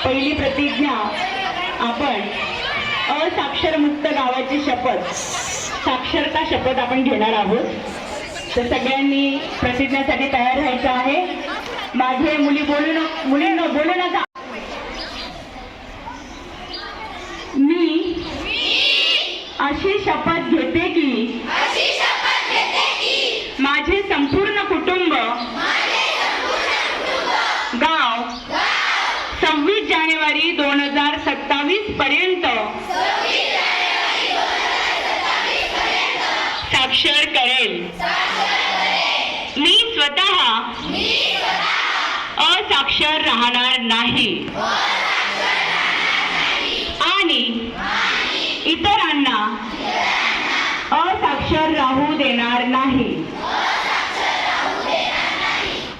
पहिली प्रतिज्ञा आपण असाक्षरमुक्त गावाची शपथ, साक्षरता शपथ आपण घेणार आहोत. तर सगळ्यांनी प्रतिज्ञेसाठी तयार व्हायचं आहे. माझे मुलींनो बोलू नका. मी अशी शपथ घेते की माझे संपूर्ण कुटुंब गाव 26 जानेवारी 2027 पर्यंत साक्षर करेल. मी स्वतः असाक्षर राहणार नाही आणि इतरांना असाक्षर राहू देणार नाही.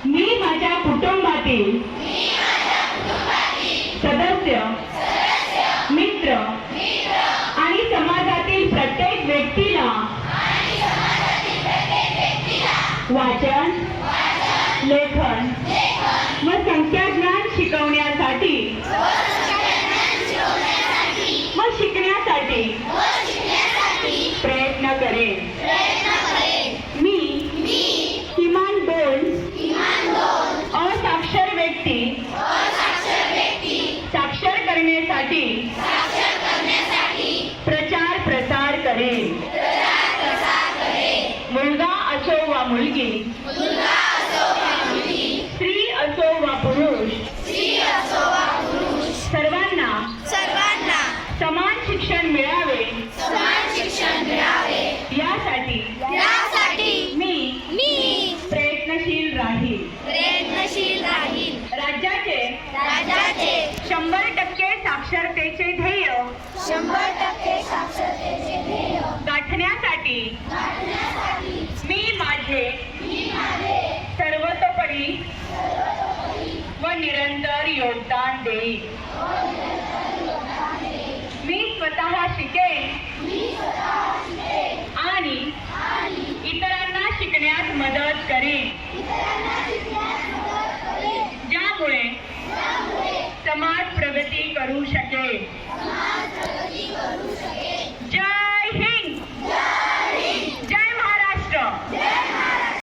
मी माझ्या कुटुंबातील सदस्य, मित्र आणि समाजातील प्रत्येक व्यक्तीला वाचन, लेखन व संख्याज्ञान शिकवण्यासाठी व शिकण्यासाठी प्रयत्न करेन. मी किमान 2 असाक्षर व्यक्ती साक्षर करण्यासाठी प्रचार प्रसार करेन. मुलगा असो वा मुलगी, स्त्री असो वा पुरुष, सर्वांना समान शिक्षण मिळावे यासाठी मी प्रयत्नशील राहील. राज्याचे 100% साक्षरतेचे ध्येय गाठण्यासाठी मी माझे सर्वतोपरी व निरंतर योगदान देईन. मी स्वतः शिकेन आणि इतरांना शिकण्यास मदत करेन, ज्यामुळे समाज प्रगती करू शकेल.